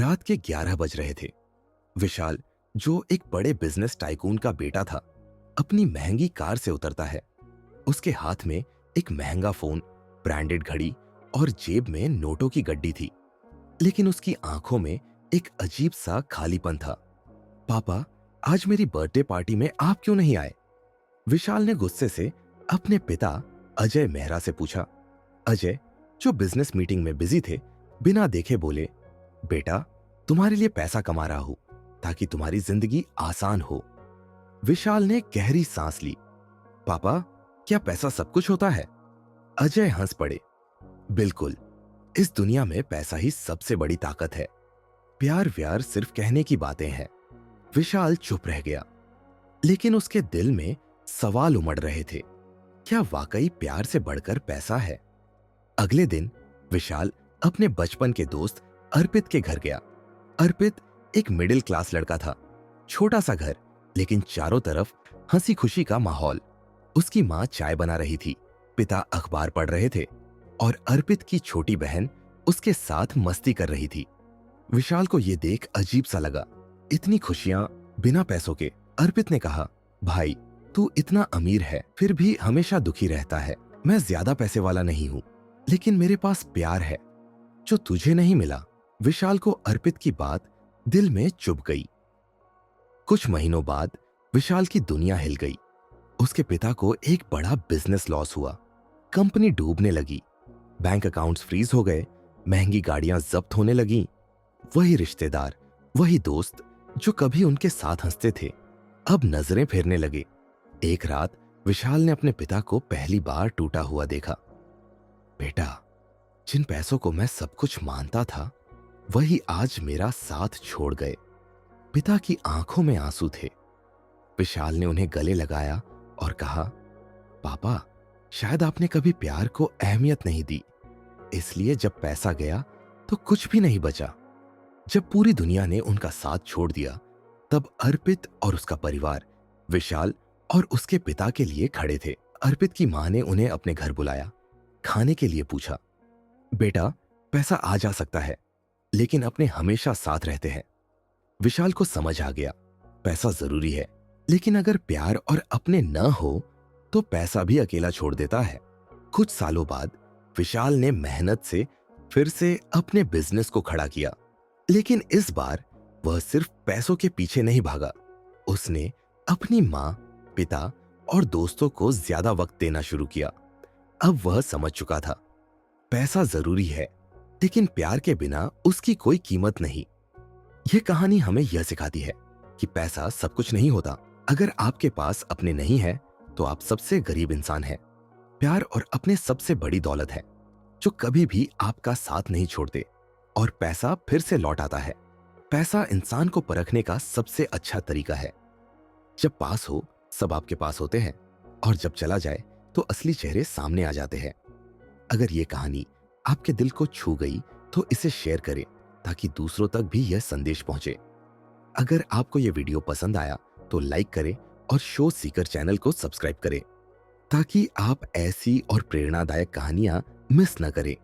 रात के 11 बज रहे थे। विशाल, जो एक बड़े बिजनेस टाइकून का बेटा था, अपनी महंगी कार से उतरता है। उसके हाथ में एक महंगा फोन, ब्रांडेड घड़ी और जेब में नोटों की गड्डी थी। लेकिन उसकी आंखों में एक अजीब सा खालीपन था। पापा, आज मेरी बर्थडे पार्टी में आप क्यों नहीं आए? विशाल ने गुस्से से अपने पिता अजय मेहरा से पूछा। अजय, जो बिजनेस मीटिंग में बिजी थे, बिना देखे बोले, बेटा, तुम्हारे लिए पैसा कमा रहा हूं ताकि तुम्हारी जिंदगी आसान हो। विशाल ने गहरी सांस ली। पापा, क्या पैसा सब कुछ होता है? अजय हंस पड़े। बिल्कुल, इस दुनिया में पैसा ही सबसे बड़ी ताकत है। प्यार व्यार सिर्फ कहने की बातें हैं। विशाल चुप रह गया, लेकिन उसके दिल में सवाल उमड़ रहे थे। क्या वाकई प्यार से बढ़कर पैसा है? अगले दिन विशाल अपने बचपन के दोस्त अर्पित के घर गया। अर्पित एक मिडिल क्लास लड़का था। छोटा सा घर, लेकिन चारों तरफ हंसी खुशी का माहौल। उसकी माँ चाय बना रही थी, पिता अखबार पढ़ रहे थे और अर्पित की छोटी बहन उसके साथ मस्ती कर रही थी। विशाल को यह देख अजीब सा लगा। इतनी खुशियां बिना पैसों के। अर्पित ने कहा, भाई, तू इतना अमीर है फिर भी हमेशा दुखी रहता है। मैं ज्यादा पैसे वाला नहीं हूं, लेकिन मेरे पास प्यार है जो तुझे नहीं मिला। विशाल को अर्पित की बात दिल में चुभ गई। कुछ महीनों बाद विशाल की दुनिया हिल गई। उसके पिता को एक बड़ा बिजनेस लॉस हुआ। कंपनी डूबने लगी, बैंक अकाउंट्स फ्रीज हो गए, महंगी गाड़ियां जब्त होने लगीं। वही रिश्तेदार, वही दोस्त जो कभी उनके साथ हंसते थे, अब नजरें फेरने लगे। एक रात विशाल ने अपने पिता को पहली बार टूटा हुआ देखा। बेटा, जिन पैसों को मैं सब कुछ मानता था, वही आज मेरा साथ छोड़ गए। पिता की आंखों में आंसू थे। विशाल ने उन्हें गले लगाया और कहा, पापा, शायद आपने कभी प्यार को अहमियत नहीं दी, इसलिए जब पैसा गया तो कुछ भी नहीं बचा। जब पूरी दुनिया ने उनका साथ छोड़ दिया, तब अर्पित और उसका परिवार विशाल और उसके पिता के लिए खड़े थे। अर्पित की मां ने उन्हें अपने घर बुलाया, खाने के लिए पूछा। बेटा, पैसा आ जा सकता है, लेकिन अपने हमेशा साथ रहते हैं। विशाल को समझ आ गया, पैसा जरूरी है, लेकिन अगर प्यार और अपने न हो तो पैसा भी अकेला छोड़ देता है। कुछ सालों बाद विशाल ने मेहनत से फिर से अपने बिजनेस को खड़ा किया, लेकिन इस बार वह सिर्फ पैसों के पीछे नहीं भागा। उसने अपनी मां, पिता और दोस्तों को ज्यादा वक्त देना शुरू किया। अब वह समझ चुका था, पैसा जरूरी है, लेकिन प्यार के बिना उसकी कोई कीमत नहीं। यह कहानी हमें यह सिखाती है कि पैसा सब कुछ नहीं होता। अगर आपके पास अपने नहीं है तो आप सबसे गरीब इंसान हैं। प्यार और अपने सबसे बड़ी दौलत है जो कभी भी आपका साथ नहीं छोड़ते, और पैसा फिर से लौट आता है। पैसा इंसान को परखने का सबसे अच्छा तरीका है। जब पास हो सब आपके पास होते हैं, और जब चला जाए तो असली चेहरे सामने आ जाते हैं। अगर ये कहानी आपके दिल को छू गई तो इसे शेयर करें ताकि दूसरों तक भी यह संदेश पहुंचे। अगर आपको यह वीडियो पसंद आया तो लाइक करें और शो सीकर चैनल को सब्सक्राइब करें ताकि आप ऐसी और प्रेरणादायक कहानियां मिस न करें।